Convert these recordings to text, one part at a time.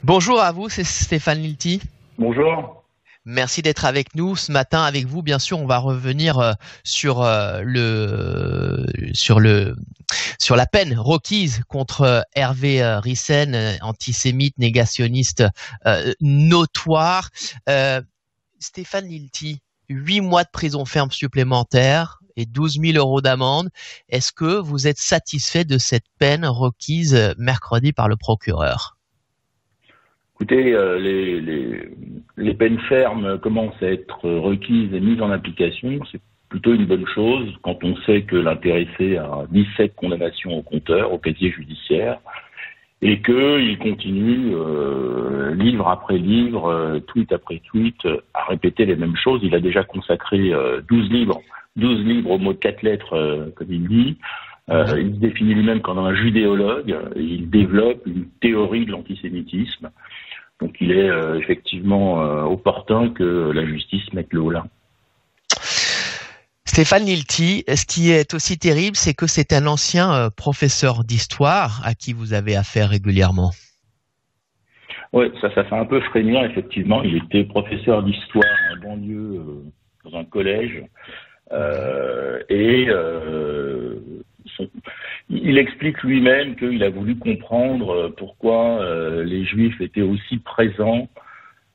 Bonjour à vous, c'est Stéphane Lilti. Bonjour. Merci d'être avec nous ce matin. Avec vous, bien sûr, on va revenir sur la peine requise contre Hervé Ryssen, antisémite, négationniste notoire. Stéphane Lilti, 8 mois de prison ferme supplémentaire et 12 000 euros d'amende. Est-ce que vous êtes satisfait de cette peine requise mercredi par le procureur ? Écoutez, les peines fermes commencent à être requises et mises en application. C'est plutôt une bonne chose quand on sait que l'intéressé a 17 condamnations au compteur, au casier judiciaire, et qu'il continue, livre après livre, tweet après tweet, à répéter les mêmes choses. Il a déjà consacré 12 livres au mot de 4 lettres, comme il dit. Il se définit lui-même comme un judéologue, et il développe une théorie de l'antisémitisme. Donc il est effectivement opportun que la justice mette le haut là. Stéphane Lilti, ce qui est aussi terrible, c'est que c'est un ancien professeur d'histoire à qui vous avez affaire régulièrement. Oui, ça fait un peu frémir, effectivement. Il était professeur d'histoire en banlieue, dans un collège, il explique lui-même qu'il a voulu comprendre pourquoi les Juifs étaient aussi présents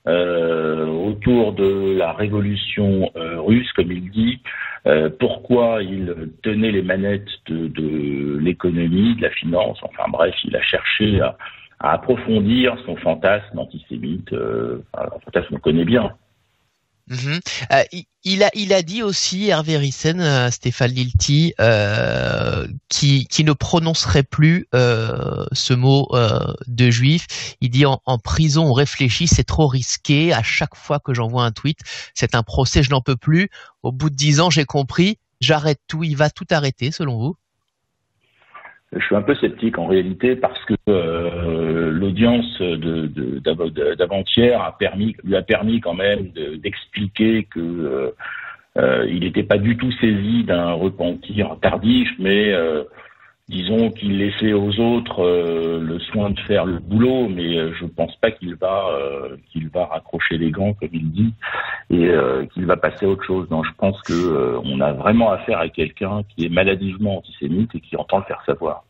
autour de la révolution russe, comme il dit, pourquoi ils tenaient les manettes de l'économie, de la finance. Enfin bref, il a cherché à approfondir son fantasme antisémite, un fantasme qu'on connaît bien. Il a dit aussi, Hervé Ryssen, Stéphane Lilti, qui ne prononcerait plus ce mot de juif. Il dit en prison on réfléchit, c'est trop risqué. À chaque fois que j'envoie un tweet, c'est un procès, je n'en peux plus. Au bout de 10 ans, j'ai compris, j'arrête tout. Il va tout arrêter, selon vous? Je suis un peu sceptique en réalité parce que l'audience d'avant-hier lui a permis quand même d'expliquer que il n'était pas du tout saisi d'un repentir tardif, mais disons qu'il laissait aux autres le soin de faire le boulot, mais je pense pas qu'il va raccrocher les gants comme il dit et qu'il va passer à autre chose. Non, je pense que on a vraiment affaire à quelqu'un qui est maladivement antisémite et qui entend le faire savoir.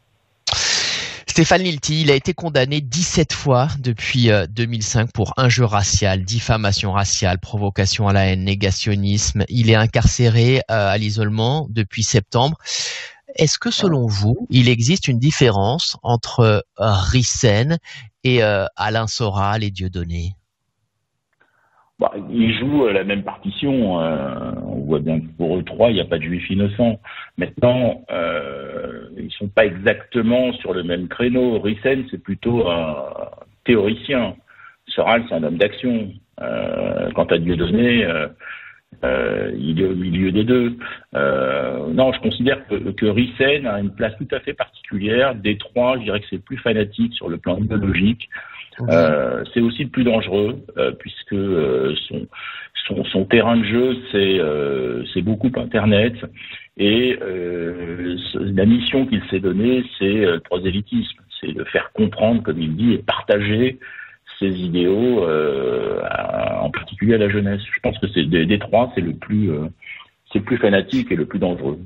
Stéphane Lilti, il a été condamné 17 fois depuis 2005 pour injure raciale, diffamation raciale, provocation à la haine, négationnisme. Il est incarcéré à l'isolement depuis septembre. Est-ce que selon vous, il existe une différence entre Ryssen et Alain Soral et Dieudonné? Ils jouent la même partition. On voit bien que pour eux trois, il n'y a pas de juifs innocents. Maintenant, ils sont pas exactement sur le même créneau. Ryssen, c'est plutôt un théoricien. Soral, c'est un homme d'action. Quant à Dieudonné, il est au milieu des deux. Non, je considère que Ryssen a une place tout à fait particulière. Des trois, je dirais que c'est le plus fanatique sur le plan idéologique. C'est aussi le plus dangereux puisque son terrain de jeu c'est beaucoup Internet et la mission qu'il s'est donnée c'est le prosélytisme, c'est de faire comprendre comme il dit et partager ses idéaux en particulier à la jeunesse. Je pense que c'est des trois c'est le plus fanatique et le plus dangereux.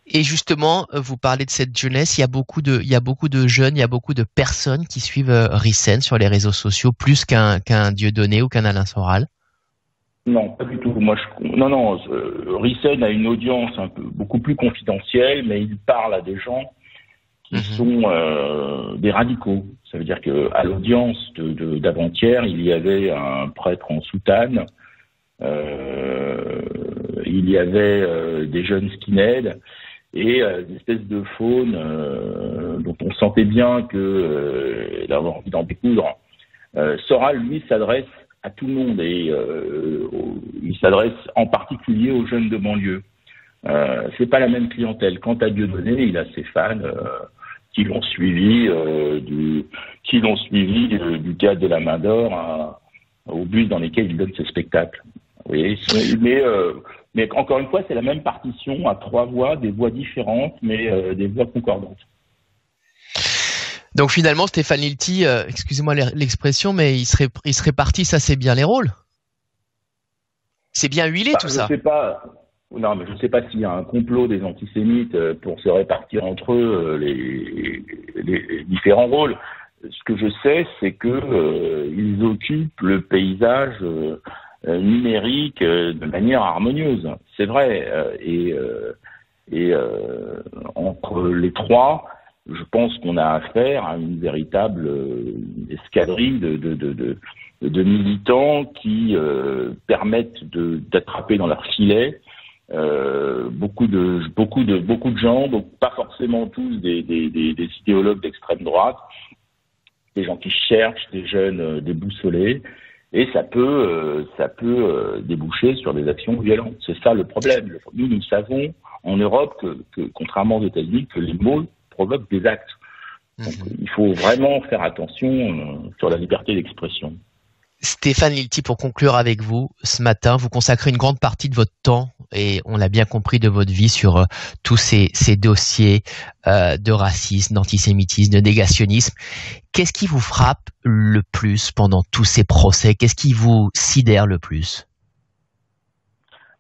Et justement, vous parlez de cette jeunesse, il y a beaucoup de jeunes, il y a beaucoup de personnes qui suivent Ryssen sur les réseaux sociaux, plus qu'un Dieudonné ou qu'un Alain Soral. Non, pas du tout. Ryssen a une audience beaucoup plus confidentielle, mais il parle à des gens qui sont des radicaux. Ça veut dire que à l'audience d'avant-hier, il y avait un prêtre en soutane, il y avait des jeunes skinheads, et des espèces de faune dont on sentait bien qu'il avait envie d'en découdre. Soral, lui, s'adresse à tout le monde et il s'adresse en particulier aux jeunes de banlieue. C'est pas la même clientèle. Quant à Dieudonné, il a ses fans qui l'ont suivi du théâtre de la Main d'Or au bus dans lesquels il donne ses spectacles. Oui, mais encore une fois, c'est la même partition à trois voix, des voix différentes, mais des voix concordantes. Donc finalement, Stéphane Lilti, excusez-moi l'expression, mais il serait parti, ça c'est bien les rôles. C'est bien huilé tout Je ça. sais pas. Non, mais je ne sais pas s'il y a un complot des antisémites pour se répartir entre eux les différents rôles. Ce que je sais, c'est que ils occupent le paysage numérique de manière harmonieuse. C'est vrai. Entre les trois, je pense qu'on a affaire à une véritable escadrille de militants qui permettent d'attraper dans leur filet beaucoup de gens, donc pas forcément tous des idéologues d'extrême droite, des gens qui cherchent, des jeunes déboussolés, et ça peut déboucher sur des actions violentes. C'est ça le problème. Nous savons en Europe que contrairement aux États-Unis, que les mots provoquent des actes. Donc, il faut vraiment faire attention sur la liberté d'expression. Stéphane Lilti, pour conclure avec vous, ce matin, vous consacrez une grande partie de votre temps, et on l'a bien compris, de votre vie sur tous ces dossiers de racisme, d'antisémitisme, de négationnisme. Qu'est-ce qui vous frappe le plus pendant tous ces procès? Qu'est-ce qui vous sidère le plus?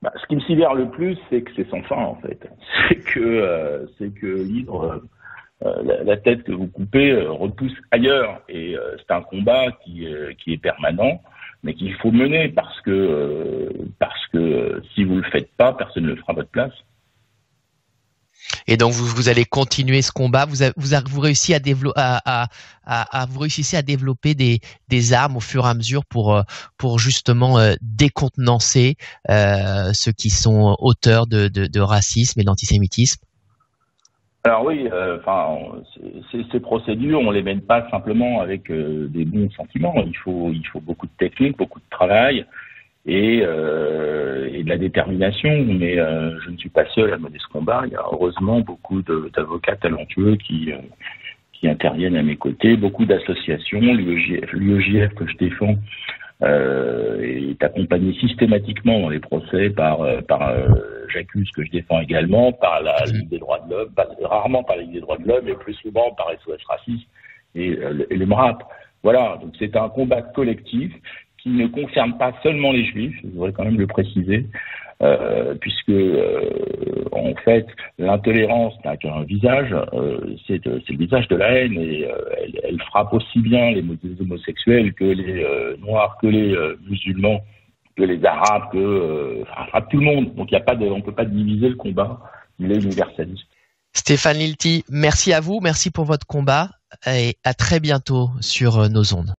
Ce qui me sidère le plus, c'est que c'est sans fin, en fait. C'est que livre la tête que vous coupez repousse ailleurs, et c'est un combat qui est permanent, mais qu'il faut mener parce que si vous le faites pas, personne ne le fera à votre place. Et donc vous allez continuer ce combat. Vous réussissez vous réussissez à développer des armes au fur et à mesure pour justement décontenancer ceux qui sont auteurs de racisme et d'antisémitisme. Alors oui, ces procédures, on les mène pas simplement avec des bons sentiments. Il faut beaucoup de technique, beaucoup de travail et de la détermination. Mais je ne suis pas seul à mener ce combat. Il y a heureusement beaucoup d'avocats talentueux qui interviennent à mes côtés, beaucoup d'associations. L'UEJF que je défends est accompagné systématiquement dans les procès par J'accuse que je défends également, par la Ligue des droits de l'homme, rarement par la Ligue des droits de l'homme, mais plus souvent par SOS Racisme et les MRAP. Voilà, donc c'est un combat collectif qui ne concerne pas seulement les Juifs, je voudrais quand même le préciser, puisque en fait l'intolérance n'a qu'un visage, c'est le visage de la haine, et elle frappe aussi bien les homosexuels que les noirs, que les musulmans, que les arabes, frappe tout le monde. Donc on peut pas diviser le combat, il est universaliste. Stéphane Lilti, merci à vous, merci pour votre combat et à très bientôt sur nos ondes.